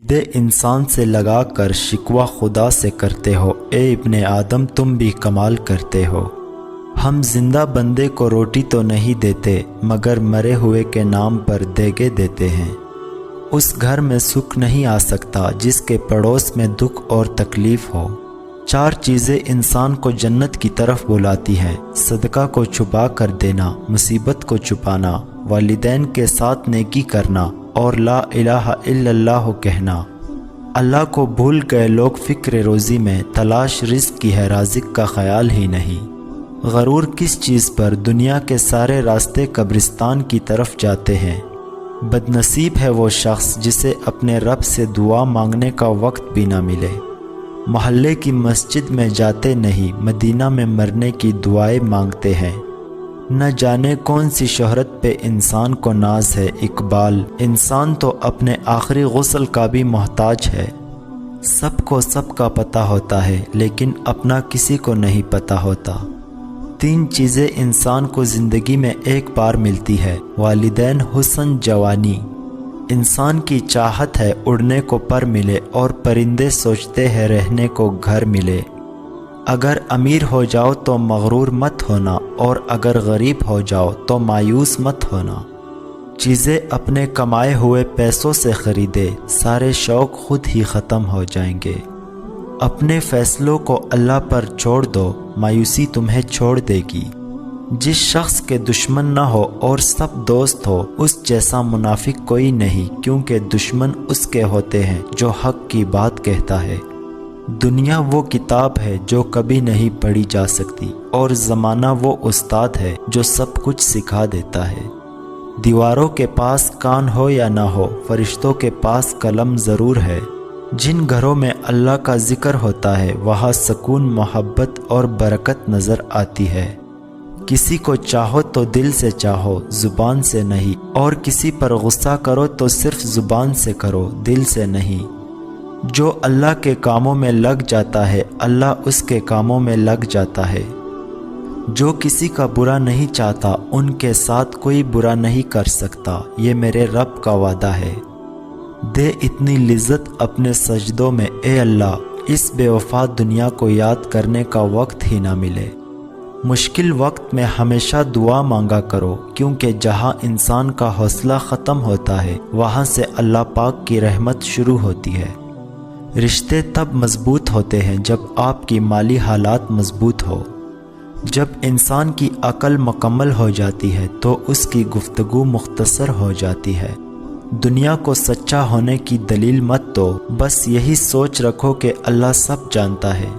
دے انسان سے لگا کر شکوہ خدا سے کرتے ہو، اے ابن آدم تم بھی کمال کرتے ہو۔ ہم زندہ بندے کو روٹی تو نہیں دیتے مگر مرے ہوئے کے نام پر دیگے دیتے ہیں۔ اس گھر میں سکھ نہیں آ سکتا جس کے پڑوس میں دکھ اور تکلیف ہو۔ 4 چیزیں انسان کو جنت کی طرف بلاتی ہیں: صدقہ کو چھپا کر دینا، مصیبت کو چھپانا، والدین کے ساتھ نیکی کرنا اور لا الہ الا اللہ کہنا۔ اللہ کو بھول گئے لوگ فکر روزی میں، تلاش رزق کی ہے رازق کا خیال ہی نہیں۔ غرور کس چیز پر؟ دنیا کے سارے راستے قبرستان کی طرف جاتے ہیں۔ بد نصیب ہے وہ شخص جسے اپنے رب سے دعا مانگنے کا وقت بھی نہ ملے۔ محلے کی مسجد میں جاتے نہیں، مدینہ میں مرنے کی دعائیں مانگتے ہیں۔ نہ جانے کون سی شہرت پہ انسان کو ناز ہے۔ اقبال: انسان تو اپنے آخری غسل کا بھی محتاج ہے۔ سب کو سب کا پتہ ہوتا ہے لیکن اپنا کسی کو نہیں پتہ ہوتا۔ 3 چیزیں انسان کو زندگی میں ایک بار ملتی ہے: والدین، حسن، جوانی۔ انسان کی چاہت ہے اڑنے کو پر ملے اور پرندے سوچتے ہیں رہنے کو گھر ملے۔ اگر امیر ہو جاؤ تو مغرور مت ہونا اور اگر غریب ہو جاؤ تو مایوس مت ہونا۔ چیزیں اپنے کمائے ہوئے پیسوں سے خریدے، سارے شوق خود ہی ختم ہو جائیں گے۔ اپنے فیصلوں کو اللہ پر چھوڑ دو، مایوسی تمہیں چھوڑ دے گی۔ جس شخص کے دشمن نہ ہو اور سب دوست ہو، اس جیسا منافق کوئی نہیں، کیونکہ دشمن اس کے ہوتے ہیں جو حق کی بات کہتا ہے۔ دنیا وہ کتاب ہے جو کبھی نہیں پڑھی جا سکتی اور زمانہ وہ استاد ہے جو سب کچھ سکھا دیتا ہے۔ دیواروں کے پاس کان ہو یا نہ ہو، فرشتوں کے پاس قلم ضرور ہے۔ جن گھروں میں اللہ کا ذکر ہوتا ہے وہاں سکون، محبت اور برکت نظر آتی ہے۔ کسی کو چاہو تو دل سے چاہو، زبان سے نہیں، اور کسی پر غصہ کرو تو صرف زبان سے کرو، دل سے نہیں۔ جو اللہ کے کاموں میں لگ جاتا ہے اللہ اس کے کاموں میں لگ جاتا ہے۔ جو کسی کا برا نہیں چاہتا ان کے ساتھ کوئی برا نہیں کر سکتا، یہ میرے رب کا وعدہ ہے۔ دے اتنی لذت اپنے سجدوں میں اے اللہ، اس بے وفا دنیا کو یاد کرنے کا وقت ہی نہ ملے۔ مشکل وقت میں ہمیشہ دعا مانگا کرو، کیونکہ جہاں انسان کا حوصلہ ختم ہوتا ہے وہاں سے اللہ پاک کی رحمت شروع ہوتی ہے۔ رشتے تب مضبوط ہوتے ہیں جب آپ کی مالی حالات مضبوط ہو۔ جب انسان کی عقل مکمل ہو جاتی ہے تو اس کی گفتگو مختصر ہو جاتی ہے۔ دنیا کو سچا ہونے کی دلیل مت دو، بس یہی سوچ رکھو کہ اللہ سب جانتا ہے۔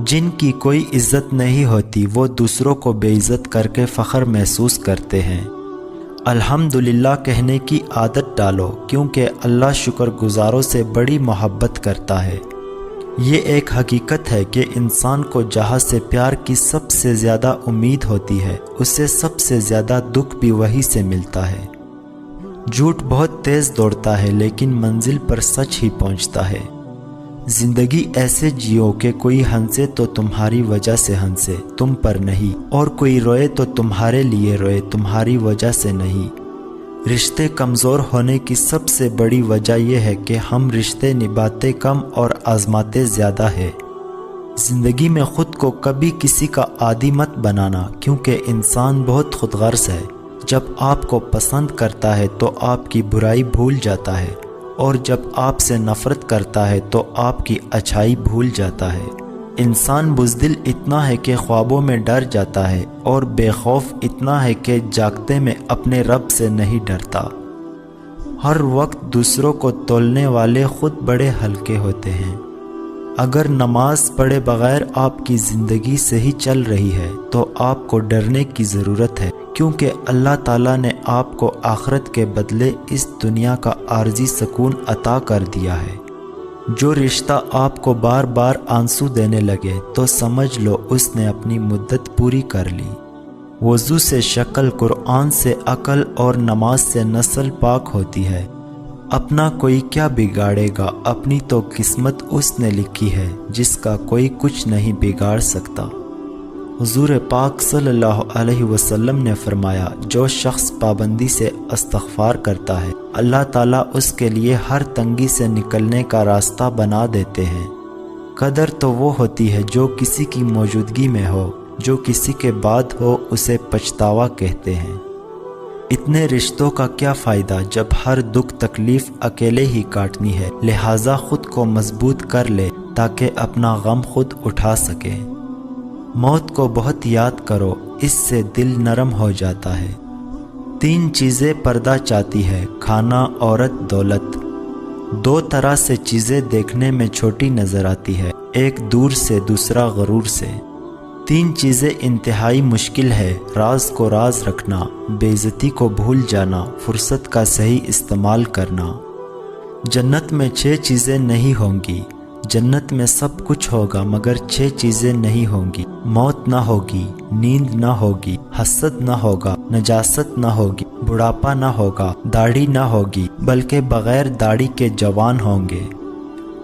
جن کی کوئی عزت نہیں ہوتی وہ دوسروں کو بے عزت کر کے فخر محسوس کرتے ہیں۔ الحمدللہ کہنے کی عادت ڈالو، کیونکہ اللہ شکر گزاروں سے بڑی محبت کرتا ہے۔ یہ ایک حقیقت ہے کہ انسان کو جہاں سے پیار کی سب سے زیادہ امید ہوتی ہے اسے سب سے زیادہ دکھ بھی وہی سے ملتا ہے۔ جھوٹ بہت تیز دوڑتا ہے لیکن منزل پر سچ ہی پہنچتا ہے۔ زندگی ایسے جیو کہ کوئی ہنسے تو تمہاری وجہ سے ہنسے، تم پر نہیں، اور کوئی روئے تو تمہارے لیے روئے، تمہاری وجہ سے نہیں۔ رشتے کمزور ہونے کی سب سے بڑی وجہ یہ ہے کہ ہم رشتے نبھاتے کم اور آزماتے زیادہ ہے۔ زندگی میں خود کو کبھی کسی کا عادی مت بنانا، کیونکہ انسان بہت خود غرض ہے۔ جب آپ کو پسند کرتا ہے تو آپ کی برائی بھول جاتا ہے، اور جب آپ سے نفرت کرتا ہے تو آپ کی اچھائی بھول جاتا ہے۔ انسان بزدل اتنا ہے کہ خوابوں میں ڈر جاتا ہے، اور بے خوف اتنا ہے کہ جاگتے میں اپنے رب سے نہیں ڈرتا۔ ہر وقت دوسروں کو تولنے والے خود بڑے ہلکے ہوتے ہیں۔ اگر نماز پڑھے بغیر آپ کی زندگی صحیح چل رہی ہے تو آپ کو ڈرنے کی ضرورت ہے، کیونکہ اللہ تعالیٰ نے آپ کو آخرت کے بدلے اس دنیا کا عارضی سکون عطا کر دیا ہے۔ جو رشتہ آپ کو بار بار آنسو دینے لگے تو سمجھ لو اس نے اپنی مدت پوری کر لی۔ وضو سے شکل، قرآن سے عقل اور نماز سے نسل پاک ہوتی ہے۔ اپنا کوئی کیا بگاڑے گا، اپنی تو قسمت اس نے لکھی ہے جس کا کوئی کچھ نہیں بگاڑ سکتا۔ حضور پاک صلی اللہ علیہ وسلم نے فرمایا، جو شخص پابندی سے استغفار کرتا ہے اللہ تعالیٰ اس کے لیے ہر تنگی سے نکلنے کا راستہ بنا دیتے ہیں۔ قدر تو وہ ہوتی ہے جو کسی کی موجودگی میں ہو، جو کسی کے بعد ہو اسے پچھتاوا کہتے ہیں۔ اتنے رشتوں کا کیا فائدہ جب ہر دکھ تکلیف اکیلے ہی کاٹنی ہے، لہٰذا خود کو مضبوط کر لے تاکہ اپنا غم خود اٹھا سکے۔ موت کو بہت یاد کرو، اس سے دل نرم ہو جاتا ہے۔ 3 چیزیں پردہ چاہتی ہے، کھانا، عورت، دولت۔ 2 طرح سے چیزیں دیکھنے میں چھوٹی نظر آتی ہے، ایک دور سے، دوسرا غرور سے۔ 3 چیزیں انتہائی مشکل ہے، راز کو راز رکھنا، بے عزتی کو بھول جانا، فرصت کا صحیح استعمال کرنا۔ جنت میں 6 چیزیں نہیں ہوں گی، جنت میں سب کچھ ہوگا مگر 6 چیزیں نہیں ہوں گی۔ موت نہ ہوگی، نیند نہ ہوگی، حسد نہ ہوگا، نجاست نہ ہوگی، بڑھاپا نہ ہوگا، داڑھی نہ ہوگی بلکہ بغیر داڑھی کے جوان ہوں گے۔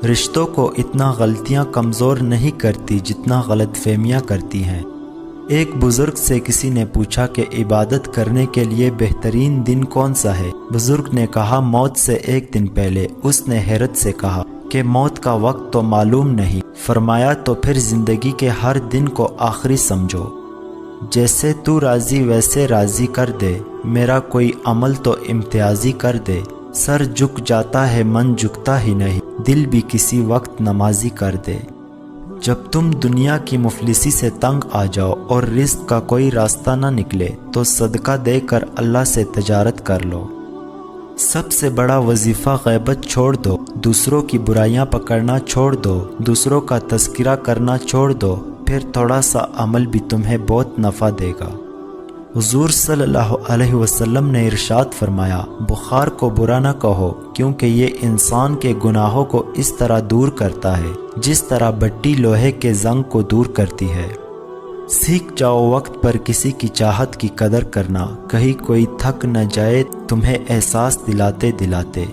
رشتوں کو اتنا غلطیاں کمزور نہیں کرتی جتنا غلط فہمیاں کرتی ہیں۔ ایک بزرگ سے کسی نے پوچھا کہ عبادت کرنے کے لیے بہترین دن کون سا ہے؟ بزرگ نے کہا موت سے 1 دن پہلے۔ اس نے حیرت سے کہا کہ موت کا وقت تو معلوم نہیں۔ فرمایا تو پھر زندگی کے ہر دن کو آخری سمجھو، جیسے تو راضی ویسے راضی کر دے، میرا کوئی عمل تو امتیازی کر دے۔ سر جھک جاتا ہے من جھکتا ہی نہیں، دل بھی کسی وقت نمازی کر دے۔ جب تم دنیا کی مفلسی سے تنگ آ جاؤ اور رزق کا کوئی راستہ نہ نکلے تو صدقہ دے کر اللہ سے تجارت کر لو۔ سب سے بڑا وظیفہ غیبت چھوڑ دو، دوسروں کی برائیاں پکڑنا چھوڑ دو، دوسروں کا تذکرہ کرنا چھوڑ دو، پھر تھوڑا سا عمل بھی تمہیں بہت نفع دے گا۔ حضور صلی اللہ علیہ وسلم نے ارشاد فرمایا، بخار کو برا نہ کہو کیونکہ یہ انسان کے گناہوں کو اس طرح دور کرتا ہے جس طرح بٹی لوہے کے زنگ کو دور کرتی ہے۔ سیکھ جاؤ وقت پر کسی کی چاہت کی قدر کرنا، کہیں کوئی تھک نہ جائے تمہیں احساس دلاتے دلاتے۔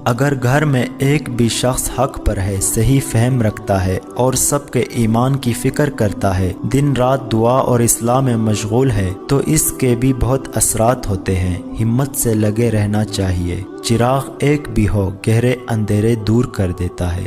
اگر گھر میں ایک بھی شخص حق پر ہے، صحیح فہم رکھتا ہے اور سب کے ایمان کی فکر کرتا ہے، دن رات دعا اور اصلاح میں مشغول ہے تو اس کے بھی بہت اثرات ہوتے ہیں۔ ہمت سے لگے رہنا چاہیے، چراغ ایک بھی ہو گہرے اندھیرے دور کر دیتا ہے۔